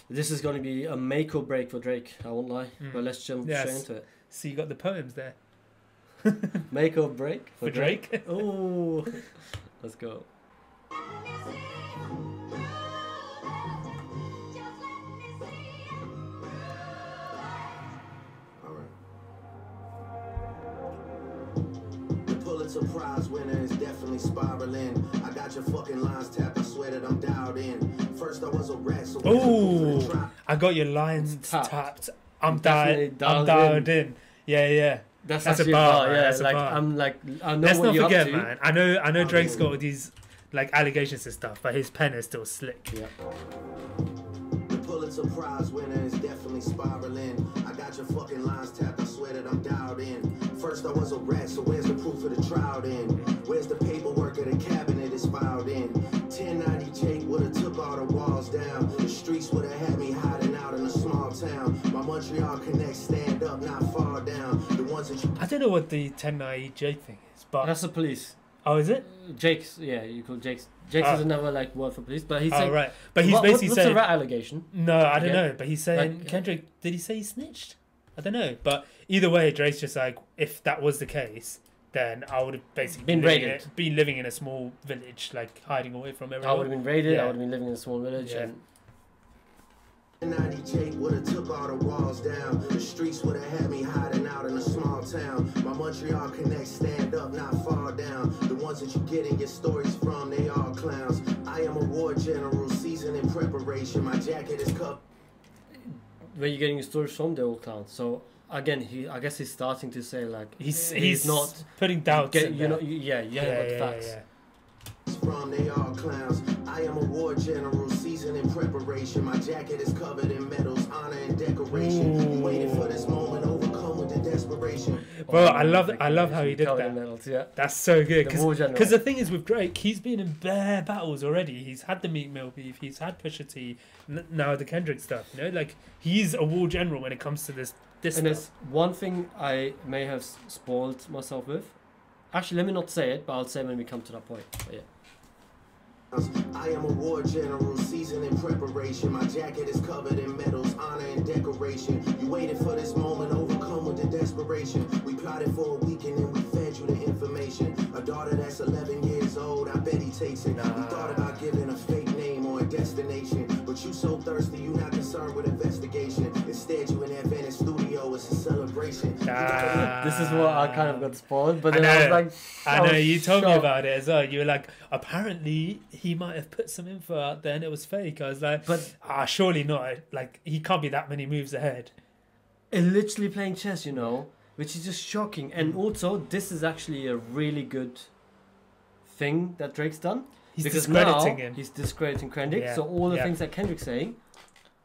This is going to be a make or break for Drake. I won't lie. But let's jump straight Yes. into it. So you got the poems there. Make or break For Drake. Oh, let's go. Pulitzer Prize winner is definitely spiraling. I got your fucking lines tapped. I swear that I'm dialed in. First I was a rat, so Oh, I got your lines Tapped. tapped. I'm Definitely dialed in. Yeah. That's That's a actually bar, yeah. that's a Like bar. I'm like I know Let's what not you're forget, up to. man. I know Drake's got all these like allegations and stuff, but his pen is still slick. Yeah. The Pulitzer Prize winner is definitely spiraling. I got your fucking lines tapped. I swear that I'm dialed in. First I was a rat, so where's the proof of the trial then? Where's the paperwork of the cabinet is filed in? 1090 Jake would've took all the walls down. The streets would've had me hiding out in a small town. My Montreal connect, stand up, not fall down. The ones that you I don't know what the 1090 Jake thing is, but That's the police. oh, is it? Jake's, yeah, you call Jake's. Jake's Oh. is another like word for police, but he's Oh, saying right. But he's what, basically what's the saying rat allegation? no, I don't Okay. know. But he's saying Like- Kendrick. Did he say he snitched? I don't know. But either way, Drake's just like, if that was the case, then I would have basically Been raided. been living in a small village, like hiding away from I would everyone. have been raided. Yeah. I would have been living in a small village, Yeah. and 90 Jake would've took all the walls down. The streets would've had me hiding out in a small town. My Montreal connect, stand up, not fall down. The ones that you getting your stories from, they all clowns. I am a war general, seasoned in preparation. My jacket is cuffed. where you're getting your stories from, the old clowns. So again, I guess he's starting to say like He's not putting doubts. in you there. know, yeah, you haven't got the facts. From they all clowns. I am a war general, seasoned in preparation. My jacket is covered in medals, honor and decoration. You waited for this moment, overcome with the desperation. Bro, I love how he did Covered in that. medals, yeah. That's so good. The war general. Because the thing is with Drake, he's been in bare battles already. He's had the Meek Mill beef. He's had Pusha T. Now the Kendrick stuff. You know, like he's a war general when it comes to this And stuff. there's one thing I may have spoiled myself with. Actually, let me not say it, but I'll say when we come to that point. But yeah. I am a war general, seasoned in preparation. My jacket is covered in medals, honor and decoration. You waited for this moment, overcome with the desperation. We plotted for a weekend and we fed you the information. A daughter that's 11 years old, I bet he takes it. We thought about giving a fake name or a destination, but you so thirsty, you not concerned with investigation. Instead, you in that Venice studio, it's a celebration. This is what I kind of got spoiled, but I then I was know. like, I know you told me shocked. about it as well. You were like, apparently he might have put some info out there and it was fake. I was like, But surely not. Like he can't be that many moves ahead. and literally playing chess, you know, which is just shocking. And also, this is actually a really good thing that Drake's done. He's because discrediting now him. He's discrediting Kendrick. Yeah, So all the yeah. things that Kendrick's saying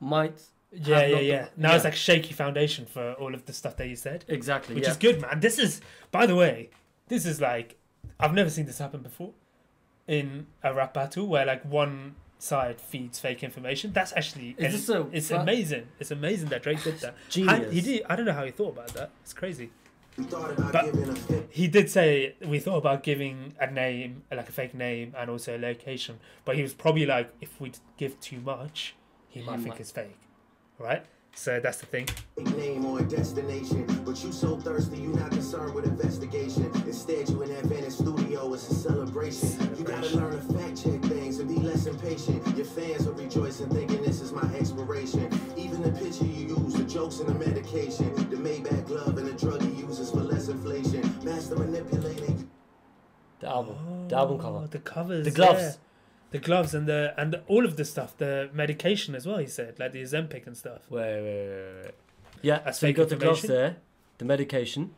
might Yeah. have not the- Now yeah. it's like shaky foundation for all of the stuff that you said, exactly, which yeah. is good, man. This is, by the way, this is like, I've never seen this happen before in a rap battle where like one side feeds fake information. That's actually, Is this it's a- amazing. It's amazing that Drake did that. Genius. He did. I don't know how he thought about that. It's crazy. We thought about But- giving a fake. He did say we thought about giving a name, like a fake name, and also a location. But he was probably like, if we give too much, he might think it's fake, right? So that's the thing. Name or a destination, but you so thirsty, you not concerned with investigation. Instead, you in that Venice studio, it's a celebration. You gotta learn to fact check things and be less impatient. Your fans are rejoicing, thinking this is my expiration. Even the picture you use, the jokes and the medication, the Maybach glove and the drug he uses for less inflation. Master manipulating. The album cover. The covers, The gloves. yeah. The gloves and the all of the stuff, the medication as well. He said, like the Ozempic and stuff. Wait. Yeah, That's so you fake got the gloves information? there, the medication.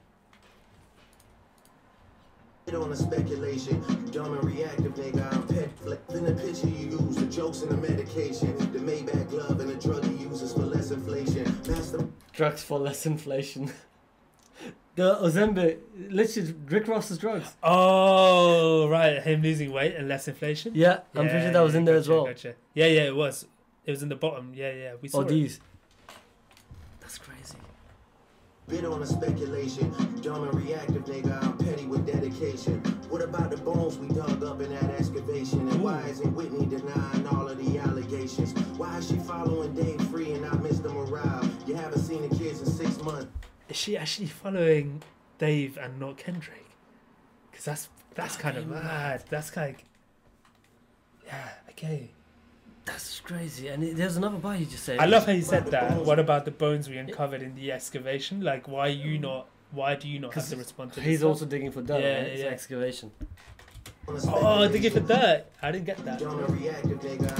On the speculation, you dumb and reactive, nigga. I'm pet flipping the picture you use, the jokes and the medication, the Maybach glove and the drug he uses for less inflation. Master. Drugs for less inflation. The Ozempic, literally Rick Ross's drugs. Oh, right, him losing weight and less inflation. Yeah, I'm pretty sure that was in there as well. Gotcha. Yeah, it was. It was in the bottom. Yeah, we saw Or it. these. That's crazy. Bit on the speculation, you dumb and reactive, nigga. I'm petty with dedication. What about the bones we dug up in that excavation? And why isn't Whitney denying all of the allegations? Why is she following Dave Free is she actually following Dave and not Kendrick? Because that's kind of mad. That's kind of, yeah, okay. That's crazy. And there's another bar you just said. I love how you said that. What about the bones we uncovered in the excavation? Like, why do you not have to respond to this? He's stuff? also digging for dirt, Yeah, right? It's yeah. excavation. Oh, digging for dirt. I didn't get that.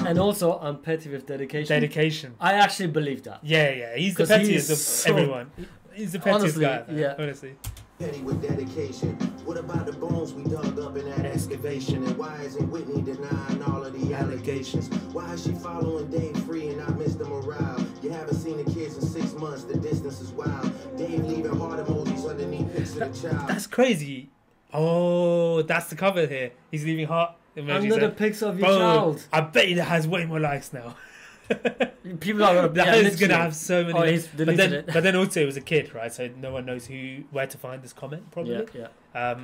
And also, I'm petty with dedication. Dedication. I actually believe that. Yeah. He's the 'Cause he pettiest of is so- everyone. He's the pettiest Honestly, guy, man, yeah. honestly. Petty with dedication. What about the bones we dug up in that excavation? And why isn't Whitney denying all of the allegations? Why is she following Dave free and not Mr. Morale? You haven't seen the kids in 6 months, the distance is wild. Dave leaving heart emojis underneath pics of the child. That's crazy. Oh, that's the cover here. He's leaving heart emojis. Under the pics of your Bro, child. I bet you that has way more likes now. People are gonna. That yeah, is literally. gonna have so many. Oh, he's but deleted then, it. but then also it was a kid, right? So no one knows where to find this comment, probably. Yeah.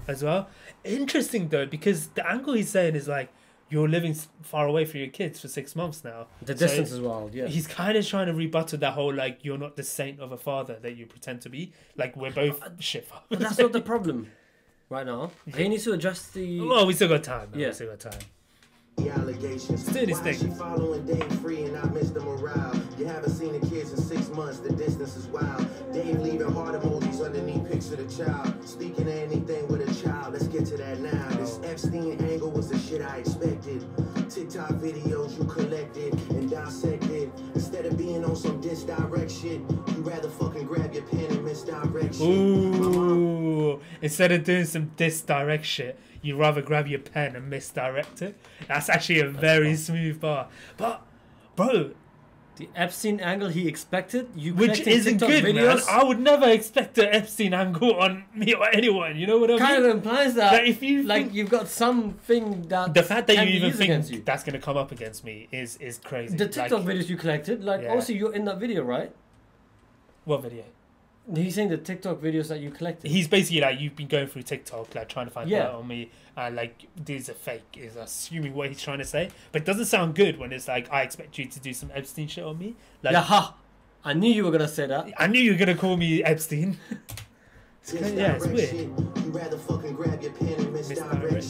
As well. Interesting though, because the angle he's saying is like you're living far away from your kids for 6 months now. The So distance as well. Yeah. He's kind of trying to rebuttal that whole like you're not the saint of a father that you pretend to be. Like we're both shit fathers. But that's not the problem. Right now, he needs to adjust the. Well, we still got time. Man. Yeah. We still got time. The allegations. Still this Why is thing. she following Dave free and not Mr. Morale? You haven't seen the kids in 6 months, the distance is wild. Dave leaving heart emojis underneath pics of the child. Speaking of anything with a child, let's get to that now. This Epstein angle was the shit I expected. TikTok videos you collected and dissected. Instead of being on some disdirect shit, you rather fucking grab your pen and misdirect shit. Ooh. Instead of doing some disdirect shit, you rather grab your pen and misdirect it. That's actually a very smooth bar. But, bro, The Epstein angle he expected. You which collecting isn't TikTok good, videos, man. I would never expect an Epstein angle on me or anyone. You know what I mean? kind of implies that. Like, if you like think- you've got something that the fact that can you be even used against think you. that's going to come up against me is crazy. The TikTok Like, videos you collected, like Yeah. also you're in that video, right? what video? He's saying the TikTok videos that you collected. He's basically like, you've been going through TikTok, like trying to find Yeah. dirt on me, and like these are fake. Is assuming what he's trying to say, but it doesn't sound good when it's like I expect you to do some Epstein shit on me. Like, yeah, ha! I knew you were gonna say that. I knew you were gonna call me Epstein. Yeah, it's Misdirect weird. shit. You rather fucking grab your pen and misdirect Misdirect.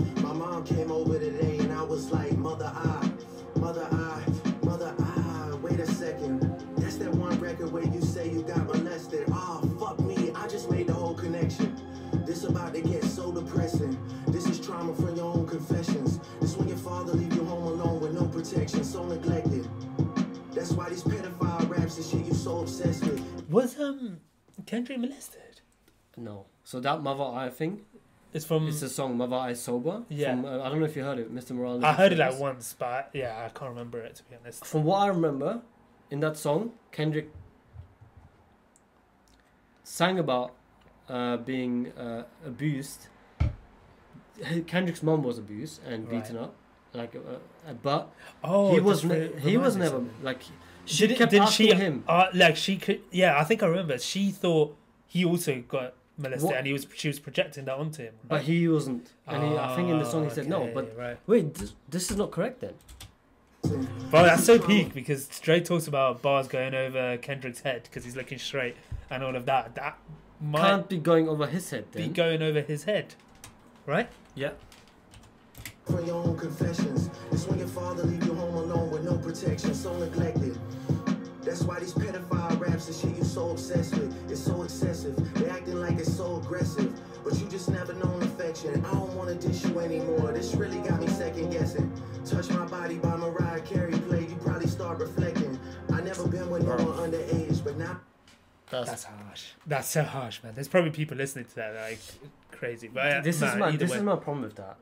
shit. My mom came over today and I was like, mother, wait a second. That's that one record where you say you got molested. Oh, fuck me. I just made the whole connection. This about to get so depressing. This is trauma from your own confessions. This when your father leave you home alone with no protection, so neglected. That's why these pedophile raps and shit you so obsessed with. Was Kendrick molested? No. So that Mother Eye thing, It's from. it's the song Mother Eye Sober. Yeah. From, I don't know if you heard it, Mr. Morales. I heard it like once, but yeah, I can't remember it to be honest. From what I remember, in that song, Kendrick sang about being abused. Kendrick's mom was abused and Right. beaten up, like, but Oh, he was that's he was reminded never something. like she Did, kept did asking she? him. Like she could. Yeah, I think I remember. She thought he also got molested, What? and she was projecting that onto him. But right? he wasn't, and I think in the song he said no. Okay, But right. wait, this is not correct then. Bro, that's so peak because Dre talks about bars going over Kendrick's head because he's looking straight and all of that. That might Can't be going over his head be then. going over his head, right? Yeah. For your own confessions. It's when your father leave you home alone with no protection, so neglected. That's why these pedophile raps and shit you so obsessed with. It's so excessive. They acting like it's so aggressive. But you just never known affection. I don't wanna dish you anymore. This really got me second guessing. Touch My Body by Mariah Carey played. You probably start reflecting. I never been with no one underage, but now That's harsh. That's so harsh, man. There's probably people listening to that like crazy. But This man, is my either this way. is my problem with that.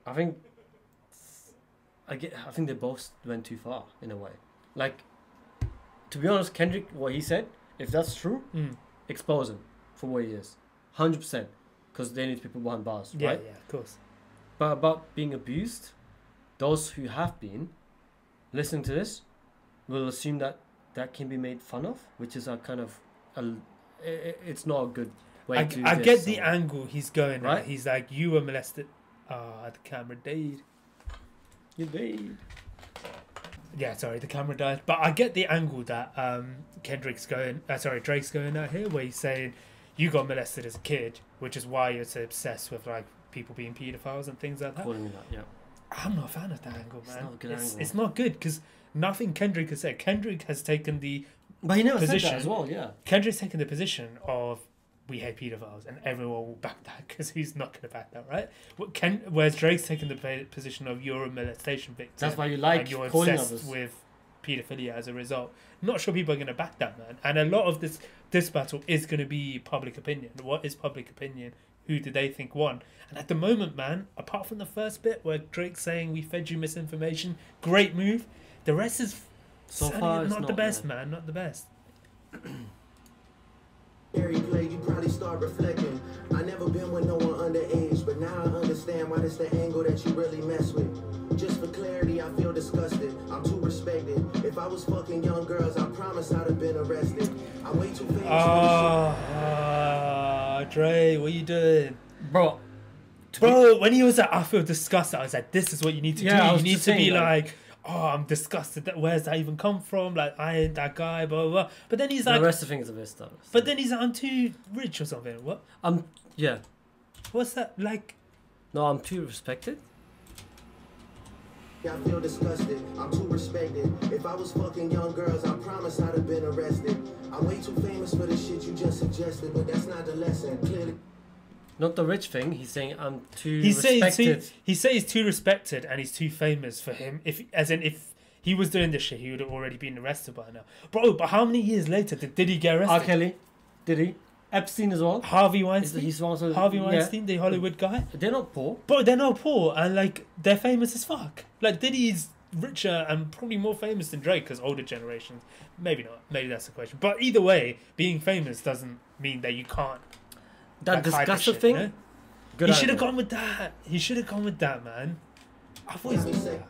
I think they both went too far in a way. Like, to be honest, Kendrick, what he said, if that's true, Mm. expose him for what he is, 100%, because they need people behind bars, Yeah, right? yeah, of course. But about being abused, those who have been listening to this will assume that that can be made fun of, which is a kind of it's not a good way I to. get diss the someone. angle he's going Right? at. He's like, you were molested. Ah, the camera died. You did. Yeah, sorry, the camera died. But I get the angle that Drake's going out here, where he's saying you got molested as a kid, which is why you're so obsessed with like people being paedophiles and things like that. Calling me that, yeah. I'm not a fan of that angle, man. It's not a good angle. It's not good because nothing Kendrick has said. Kendrick has taken the But he never position. said that as well, yeah. Kendrick's taken the position of we hate paedophiles, and everyone will back that because he's not going to back that, right? Whereas Drake's taken the position of you're a molestation victim. That's why you like and you're calling obsessed others. with paedophilia as a result. Not sure people are going to back that, man. And a lot of this battle is going to be public opinion. What is public opinion? Who do they think won? And at the moment, man, apart from the first bit where Drake's saying we fed you misinformation, great move. The rest is So sadly far, it's not the not, best, man. Not the best. Harry play, you probably start reflecting. I never been with no one underage, but now I understand why that's the angle that you really mess with. Just for clarity, I feel disgusted. I'm too respected. If I was fucking young girls, I promise I'd have been arrested. I'm way too famous for this shit. Dre, what you doing? Bro, Bro, when he was like, I feel disgusted, I was like, this is what you need to Yeah, I do. was You need just to be saying, like, oh, I'm disgusted. Where's that even come from? Like, I ain't that guy, blah, blah, blah. But then he's the like, rest of the things are a bit stuff. but then he's like, I'm too rich or something. What? Yeah. What's that? Like, No, I'm too respected. I feel disgusted. I'm too respected. If I was fucking young girls, I promise I'd have been arrested. I'm way too famous for the shit you just suggested, but that's not the lesson. Clearly. Not the rich thing. He's saying I'm too he's saying respected. he says he's too respected and he's too famous for him. If he was doing this shit, he would have already been arrested by now. Bro, but how many years later did he get arrested? R. Kelly, did he? Epstein as well. Harvey Weinstein? He's also, Harvey yeah. Weinstein, the Hollywood guy? They're not poor. Bro, they're not poor and like they're famous as fuck. Like Diddy's richer and probably more famous than Drake because older generations. Maybe not. Maybe that's the question. But either way, being famous doesn't mean that you can't. That like, hide this disgusting shit, thing. you know? Good He should have idea. gone with that. He should have gone with that, man. I've always Let me say.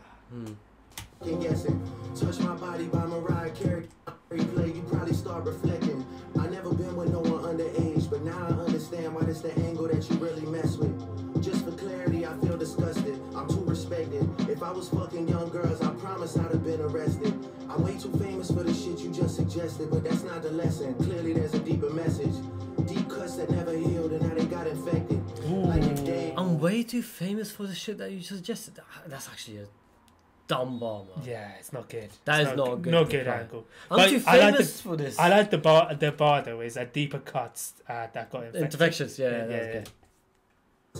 Fucking guessing. Touch my body by Mariah Carey. Replay, you probably start reflecting. I never been with no one underage, but now I understand why that's the angle that you really mess with. Just for clarity, I feel disgusted. I'm too respected. If I was fucking young girls, I promise I'd have been arrested. I'm way too famous for the shit you just suggested, but that's not the lesson. Clearly, there's a deeper message. Deep cuts that never healed, and now they got infected. Like if they I'm way too famous for the shit that you suggested. That's actually a dumb bar, man. Yeah, it's not good. That It's is not a good Not good reply. angle. I'm But too I like famous for this. I like the bar though is that deeper cuts that got infected. Infections, yeah, Yeah, that's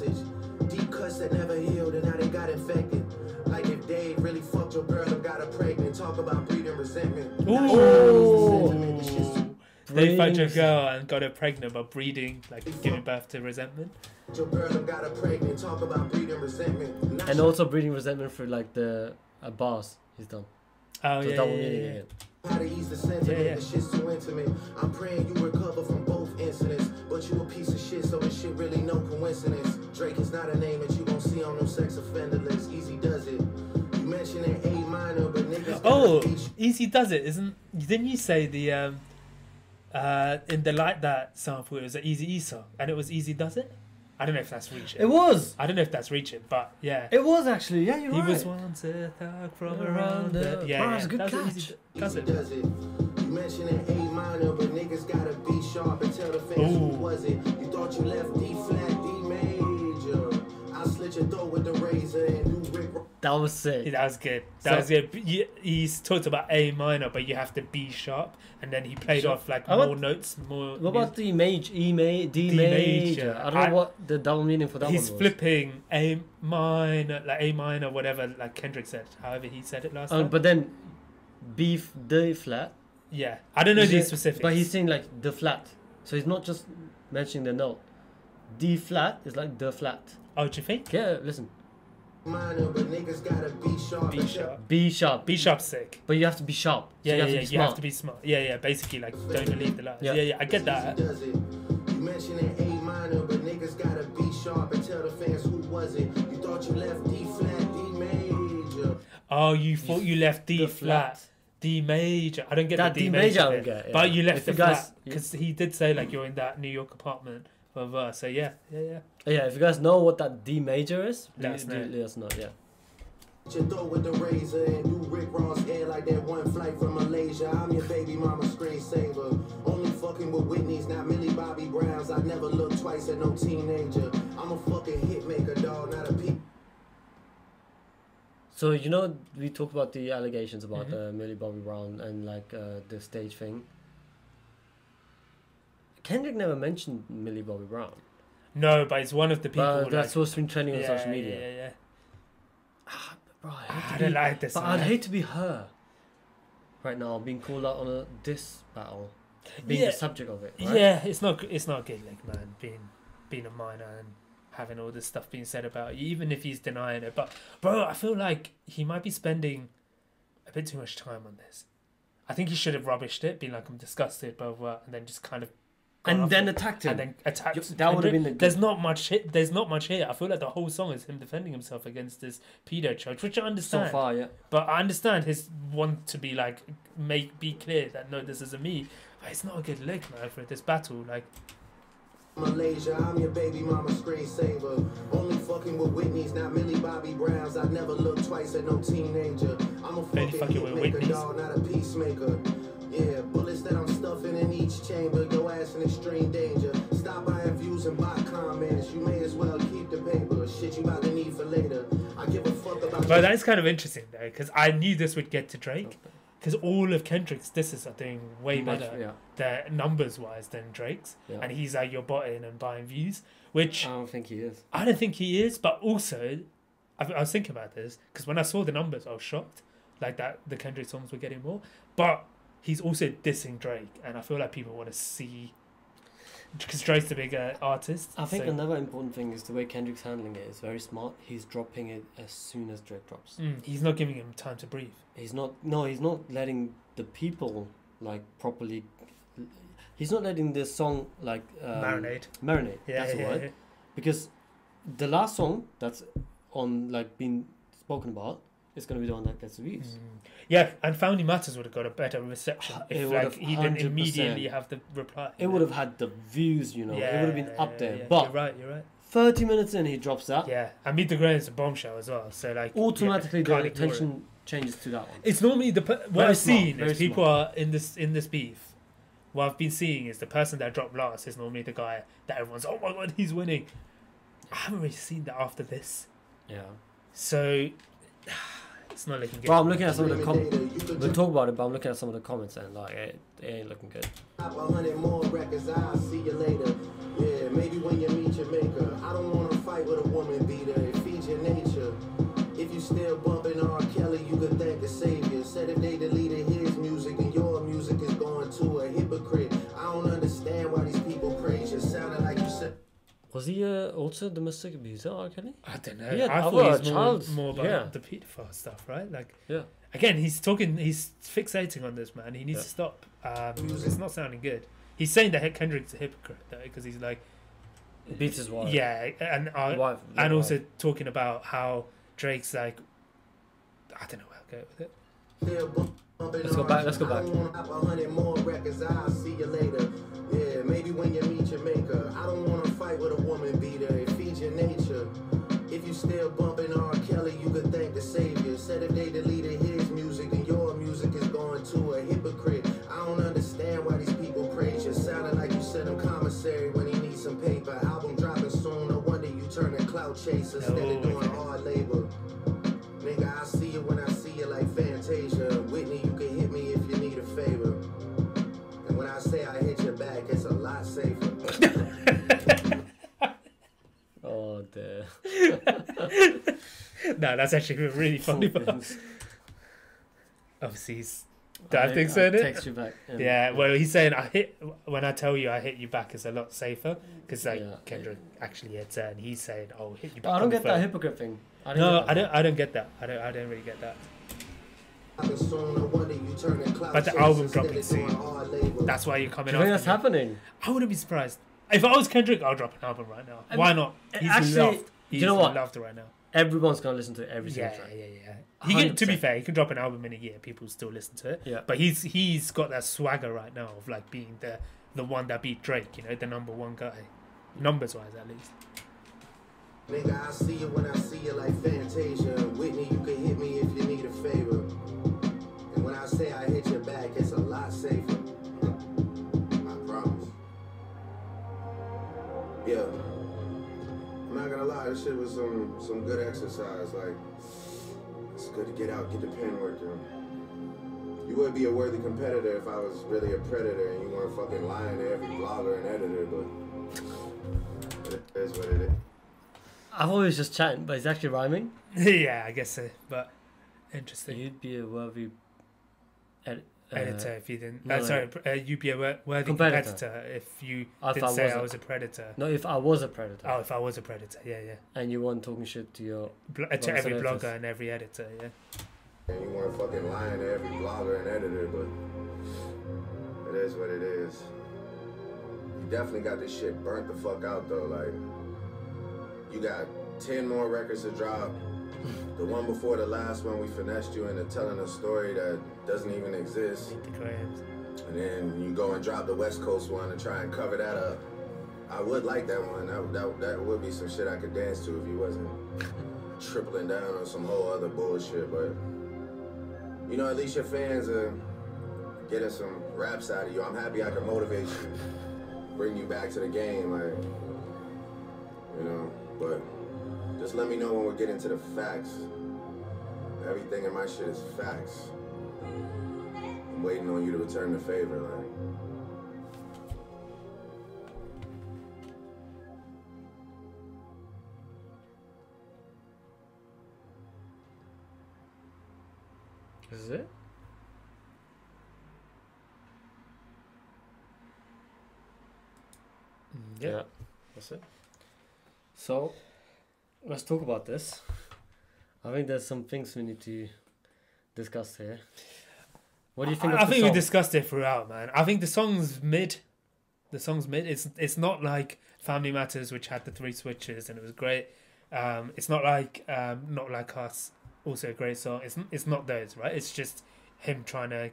yeah, good. deep cuts that never healed, and now they got infected. Like if Dave really fucked your girl and got her pregnant. Talk about breeding resentment. Not sure Ooh. it's the sentiment, it's just They fucked your Brings- girl and got her pregnant by breeding, like giving birth to resentment. your girl and got her pregnant. Talk about breeding resentment. Not And sure also breeding resentment for like the bars he's done. Oh So yeah, double yeah, meaning yeah. again. how to ease the sentiment. Yeah, yeah. The shit's too intimate. I'm praying you recover from both incidents, but you a piece of shit, so this shit really no coincidence. Drake is not a name that you gon' see on no sex offender list. Easy does it. You mentioned an A minor, but niggas Oh, gotta be Easy Does It, didn't you say the in the Like That sample it was an Easy E song and it was Easy Does It? I don't know if that's reaching. It was. I don't know if that's reaching, but yeah. It was actually. Yeah, you're He right. was once a thug from Around around the- the... Yeah, Bro, yeah. it's a good That was catch. Easy Does Easy It. does it. You mentioned an A minor, but niggas gotta be sharp and tell the fans who Ooh. was it. You thought you left D flat, D major. I slit your throat with the razor and do Rick. That was sick. Yeah, that was good. That So- was good. But he's talked about A minor, but you have to B sharp, and then he played Sure. off like How more about- notes, more. What about the major, D major? major. I don't know what the double meaning for that He's one was. flipping A minor, whatever, like Kendrick said, however he said it last time. But then D flat. Yeah, I don't know Is the it- specifics. But he's saying like the flat. So he's not just mentioning the note. D flat is like the flat. Oh, do you think? Yeah, listen. Minor, but niggas gotta be sharp. B and sharp. B sharp. B sharp's sick. But you have to be sharp. So Yeah, you have yeah, to yeah. be You smart. have to be smart. Yeah, yeah. Basically, like, don't believe the lies. Yeah. Yeah, yeah. I get that. Does it. You mentioned an A minor, but niggas gotta be sharp and tell the fans who was it. You thought you left D flat, D major. Oh, you thought you left D The flat. D major. I don't get That the D D major major. I don't bit. get, yeah. But you left If the you guys- flat because he did say like you're in that New York apartment. Blah, blah. So yeah, yeah, yeah. Yeah, if you guys know what that D major is, Let us know. let us know. Yeah. Your throat with the razor and do Rick Ross hair like that one flight from Malaysia. I'm your baby mama screensaver. Only fucking with Whitney's, not Millie Bobby Browns. I never look twice at no teenager. I'm a fucking hit maker, dog, not a peep. So we talked about the allegations about Millie Bobby Brown and like the stage thing. Kendrick never mentioned Millie Bobby Brown. No, but it's one of the people. That's what's been trending on social media. Yeah. Bro, I don't like this. But I'd hate to be her right now, being called out on a diss battle, being the subject of it. Right? Yeah, it's not good, like, man, being a minor and having all this stuff being said about you, even if he's denying it. But bro, I feel like he might be spending a bit too much time on this. I think he should have rubbished it, been like, I'm disgusted, blah blah, and then just kind of. And then attacked him. And then attacked. That would have been the. There's not much here. I feel like the whole song is him defending himself against this pedo charge, which I understand. So far, yeah. But I understand his want to be like, be clear that no, this isn't me. But it's not a good look, man, for this battle. Like. Malaysia, I'm your baby mama screensaver. Only fucking with Whitney's, not Millie Bobby Browns. I never look twice at no teenager. I'm a fucking hit maker, dog, not a peacemaker. Yeah, bullets that I'm stuffing in each chamber. Your ass in extreme danger. Stop buying views and buy comments. You may as well keep the paper. Shit you about to need for later. I give a fuck about. But that is kind of interesting though, because I knew this would get to Drake. Because all of Kendrick's disses are doing way better, numbers wise, than Drake's, and he's like, you're botting and buying views, which I don't think he is. I don't think he is, but also, I was thinking about this because when I saw the numbers, I was shocked, like that the Kendrick songs were getting more, but he's also dissing Drake, and I feel like people want to see. Because Drake's the bigger artist. I think another important thing is the way Kendrick's handling it is very smart. He's dropping it as soon as Drake drops. He's not giving him time to breathe. He's not letting the people like properly. He's not letting the song like marinate. That's the word. Because the last song that's on like being spoken about is going to be the one that gets the views. Yeah, and Family Matters would have got a better reception if like he didn't 100%. immediately have the reply. It would have had the views, it would have been up there. Yeah. But You're right. 30 minutes in, he drops that. Yeah, and Meet the Grey is a bombshell as well. So like automatically the attention changes to that one. It's normally what I've seen is people smart. are in this beef. What I've been seeing is the person that dropped last is normally the guy that everyone's, oh my god, he's winning. I haven't really seen that after this. Yeah. So it's not looking good. Bro, I'm looking at some of the comments. We'll talk about it, but I'm looking at some of the comments and like it ain't looking good. 100 more records, I'll see you later. Yeah, maybe when you meet your maker. I don't want to fight with a woman beater. It feeds your nature. If you still bumping R. Kelly, you could thank the savior. Said if they deleted his music and your music is going to a hypocrite. I don't understand why these people praise you. Sounded like you said. Was he also a domestic abuser, R. Kelly? I don't know. Yeah, I thought he was more about the pedophile stuff, right? Like, again, he's fixating on this, man. He needs to stop. It's not sounding good. He's saying that Kendrick's a hypocrite, though, because he's like beats his wife. Yeah, and also talking about how Drake's like, I don't know where I'll go with it. Let's go back. 100 more records, I'll see you later. Yeah, maybe when you meet your maker. I don't want to fight with a woman beater. It feeds your nature. If you still bumping R. Kelly, you could thank the savior. Said if they deleted his music and your music is going to a hypocrite. I don't understand why these people praise you. Sounded like you said him commissary when he needs some paper. Album dropping soon. No wonder you turning clout chaser instead of doing hard labor. Nigga, I see you when I see you like Fantasia. Whitney, you can hit me if you need a favor. And when I say I hit your back, it's a lot safer. Oh, dear. No, that's actually really funny. Obviously, he's... Do I think so? Text you back. Yeah, well, he's saying when I tell you I hit you back, it's a lot safer because Kendrick actually hits it, and he's saying, "Oh, hit you back." I don't get that hypocrite thing. I don't get that. I don't really get that. But the album dropping soon. That's why you're coming. Do you think that's happening? I wouldn't be surprised. If I was Kendrick, I'll drop an album right now. Why not? He's actually loved. He's you know what? loved right now. Everyone's gonna listen to every single track. He can, to be fair, he can drop an album in a year. People still listen to it. Yeah. But he's got that swagger right now of like being the one that beat Drake. You know, the number one guy, numbers wise at least. Nigga, I see you when I see you like Fantasia. Whitney, you can hit me if you need a favor. And when I say I hit your back, it's a lot safer. I promise. Yeah. I'm not gonna lie, this shit was some good exercise. Like, it's good to get out, get the pen working. You would be a worthy competitor if I was really a predator and you weren't fucking lying to every blogger and editor, but it is what it is. I thought he was just chatting, but he's actually rhyming. Yeah, I guess so. But interesting. You'd be a worthy editor if you didn't. no, Sorry, you'd be a worthy Competitor. competitor if you If didn't I say was I a- was a predator. No, if I was a predator. Oh, if I was a predator, yeah. And you weren't talking shit to your... To Well, every so blogger that's- and every editor, yeah. And you weren't fucking lying to every blogger and editor, but it is what it is. You definitely got this shit burnt the fuck out though. Like, you got 10 more records to drop. The one before the last one, we finessed you into telling a story that doesn't even exist. Meet the Grahams. And then you go and drop the West Coast one and try and cover that up. I would like that one. That would be some shit I could dance to if you wasn't tripling down on some whole other bullshit. But, you know, at least your fans are getting some raps out of you. I'm happy I can motivate you, bring you back to the game, like, you know. But just let me know when we're getting to the facts. Everything in my shit is facts. I'm waiting on you to return the favor, like. This is it? Yeah. That's it. So, let's talk about this. I think there's some things we need to discuss here. What do you think of I the think song? we discussed it throughout, man. I think the song's mid. The song's mid. It's not like Family Matters, which had the 3 switches and it was great. It's not like Not Like Us, also a great song. It's not those, right? It's just him trying to.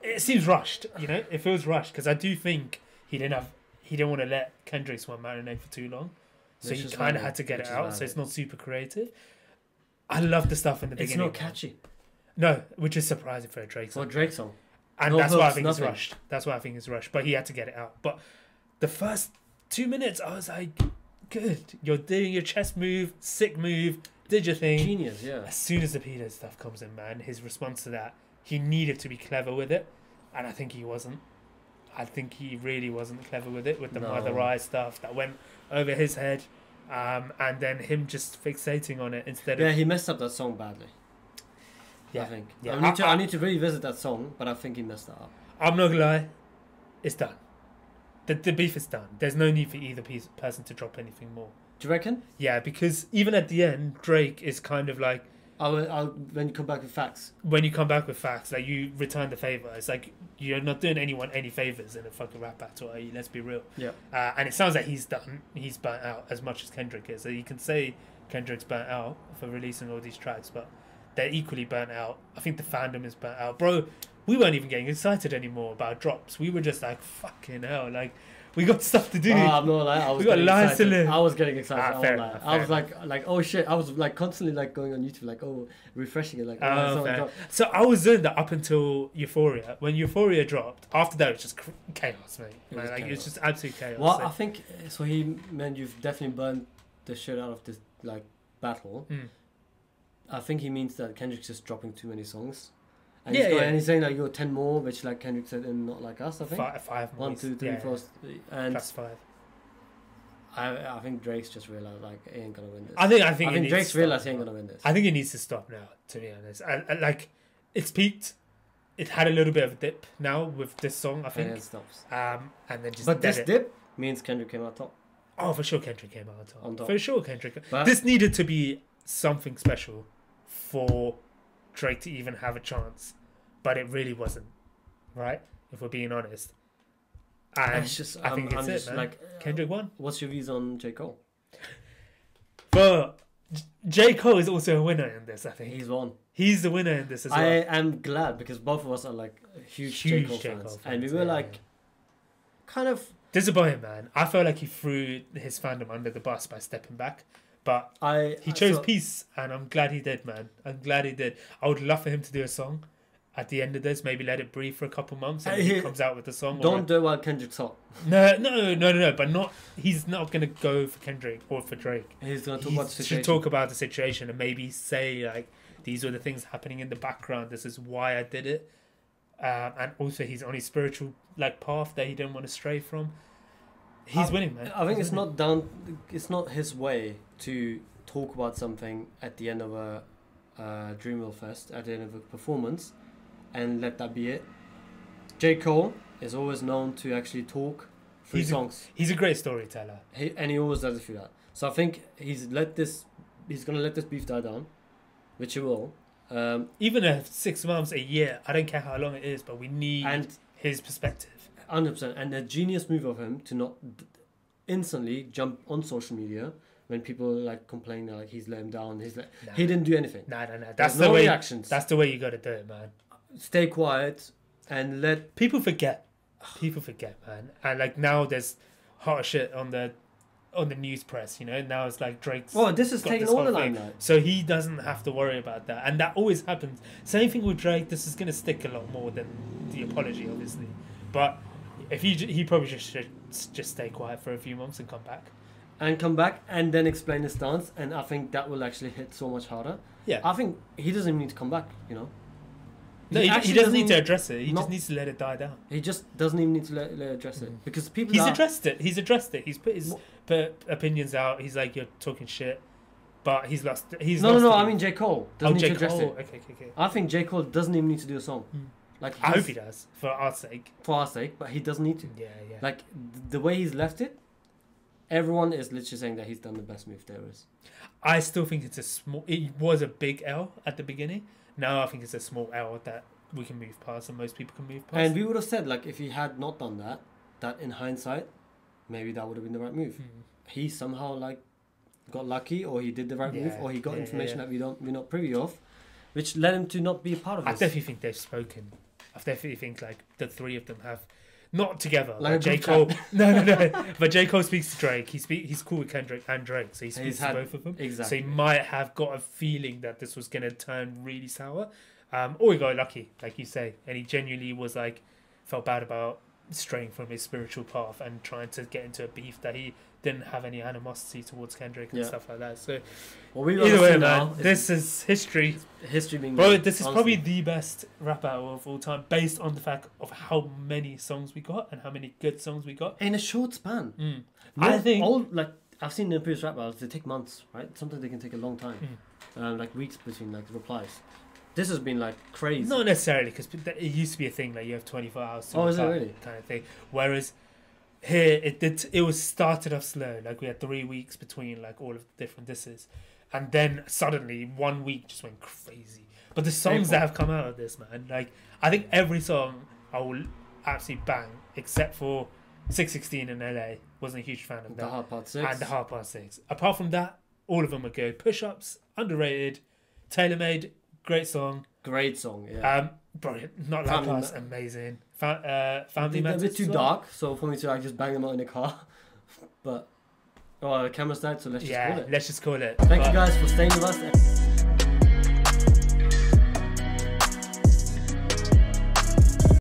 It seems rushed, you know. It feels rushed because I do think he didn't want to let Kendrick's one marinate for too long, so Which he is kind of valid, had to get which it is out. valid. So it's not super creative. I love the stuff in the It's beginning. not catchy. No, which is surprising for a Drake For a song. Drake song. And No that's why I hooks, think nothing. it's rushed. That's why I think it's rushed. But he had to get it out. But the first 2 minutes, I was like, good. You're doing your chest move, sick move, did your thing. Genius, yeah. As soon as the Peter stuff comes in, man, his response to that, he needed to be clever with it. And I think he wasn't. I think he really wasn't clever with it, with the No. Mother Eye stuff that went over his head. And then him just fixating on it instead Yeah, of... he messed up that song badly. Yeah. I think. Yeah. I need to revisit that song, but I think he messed that up. I'm not gonna lie, it's done. The beef is done. There's no need for either person to drop anything more. Do you reckon? Yeah, because even at the end, Drake is kind of like, I'll when you come back with facts. when you come back with facts, like you return the favor. It's like you're not doing anyone any favors in a fucking rap battle, are you? Let's be real. Yeah. And it sounds like he's done. He's burnt out as much as Kendrick is. So you can say Kendrick's burnt out for releasing all these tracks, but they're equally burnt out. I think the fandom is burnt out, bro. We weren't even getting excited anymore about drops. We were just like, fucking hell, like we got stuff to do. I'm not lying. I was We got getting lives to excited. live. I was getting excited. I won't fair lie. enough, I was fair like, oh shit. I was like constantly like going on YouTube, like refreshing it, like Oh, fair. so So I was doing that up until Euphoria. When Euphoria dropped, after that it was just chaos, mate. It Man, was like, it was chaos. just absolute chaos. Well, So- I think so. He meant you've definitely burned the shit out of this like battle. Mm. I think he means that Kendrick's just dropping too many songs. And Yeah, he's going, yeah. and he's saying like you got 10 more, which like Kendrick said in Not Like Us. I think five more. 1, 2, 3, yeah, 4, and plus 5. I think Drake's just realized like he ain't gonna win this. I think I it think needs Drake's to realized stop he ain't now. gonna win this. I think it needs to stop now. To be honest, I like it's peaked. It had a little bit of a dip now with this song, I and think. it stops. And then just But dead this it. dip means Kendrick came out top. Oh, for sure, Kendrick came out On on top. top. For sure, Kendrick. But- This needed to be something special for Drake to even have a chance, but it really wasn't, right? If we're being honest. And It's just I think I'm it's it, just man. like Kendrick won. what's your views on J. Cole? But J. Cole is also a winner in this, I think. He's won. He's the winner in this as well. I am glad because both of us are like huge J. Cole fans. And we were yeah, like kind of Disappointing, man. I felt like he threw his fandom under the bus by stepping back. But he chose so- peace, and I'm glad he did, man. I'm glad he did. I would love for him to do a song at the end of this. Maybe let it breathe for a couple months, and then he comes out with a song. Don't do it while Kendrick's hot. No. But not. He's not gonna go for Kendrick or for Drake. He's gonna talk He about the should situation. talk about the situation and maybe say like, these were the things happening in the background. This is why I did it. And also, he's on his spiritual like path that he didn't want to stray from. He's winning, man. I think He's it's winning. not down. It's not his way to talk about something at the end of a Dreamville Fest, at the end of a performance, and let that be it. J. Cole is always known to actually talk through songs. He's a great storyteller. And he always does it through that. So I think he's gonna let this beef die down, which he will. Even if 6 months, a year, I don't care how long it is, but we need And his perspective. 100%, and a genius move of him to not instantly jump on social media when people like complain that like he's let him down. He's like Nah. he didn't do anything. No. That's There's the no way. reactions. That's the way you got to do it, man. Stay quiet and let. People forget, man. And like now, there's hot shit on the news press. You know, now it's like Drake's. Oh, this is got taking this all the whole thing. limelight. So he doesn't have to worry about that, and that always happens. Same thing with Drake. This is gonna stick a lot more than the apology, obviously. But if he probably just should just stay quiet for a few months and come back. And come back and then explain his stance, and I think that will actually hit so much harder. Yeah. I think he doesn't even need to come back. You know. No, he actually doesn't need to address it. He not- just needs to let it die down. He just doesn't even need to let address it because people. He's are, addressed it. He's put his opinions out. He's like, you're talking shit, but he's lost. He's No. lost it. I mean J. Cole doesn't need J. to address Cole. it. Okay. I think J. Cole doesn't even need to do a song. Like I hope he's- he does for our sake. for our sake, but he doesn't need to. Yeah. Like the way he's left it, everyone is literally saying that he's done the best move there is. I still think it's a small. It was a big L at the beginning. Now I think it's a small L that we can move past, and most people can move past. And we would have said like if he had not done that, that in hindsight, maybe that would have been the right move. He somehow like got lucky, or he did the right move, Yeah, or he got yeah, information yeah. that we're not privy of, which led him to not be a part of I this. definitely think they've spoken. I definitely think like the three of them have, not together. Like Like a J. group Cole. No. But J. Cole speaks to Drake. He's cool with Kendrick and Drake, so he speaks He's to had- both of them. Exactly. So he might have got a feeling that this was gonna turn really sour. Or he got lucky, like you say, and he genuinely was like felt bad about straying from his spiritual path and trying to get into a beef that he didn't have any animosity towards Kendrick and Yeah. stuff like that. So What we either way, see man, now this is history. is history being Bro, made, this is honestly. probably the best rap battle of all time, based on the fact of how many songs we got and how many good songs we got. in a short span. I think all like I've seen the previous rap battles. They take months, right? Sometimes they can take a long time, like weeks between like replies. This has been like crazy. not necessarily, because it used to be a thing like you have 24 hours to Oh, is it reply really? kind of thing. Whereas here it was started off slow, like we had 3 weeks between like all of the different disses, and then suddenly 1 week just went crazy. But the songs that have come out of this, man, like I think every song I will absolutely bang, except for 616 in LA. Wasn't a huge fan of The that. Hard Part 6. And the Hard Part 6. Apart from that, all of them are good. Push-Ups, underrated. Tailor-Made, great song. Great song, yeah. Bro, Not Like Family Us, amazing. Family They're a Matters bit too as well. dark, so for me to like just bang them out in the car. But the camera's died, so let's just call it. Let's just call it. Thank But- you guys for staying with us.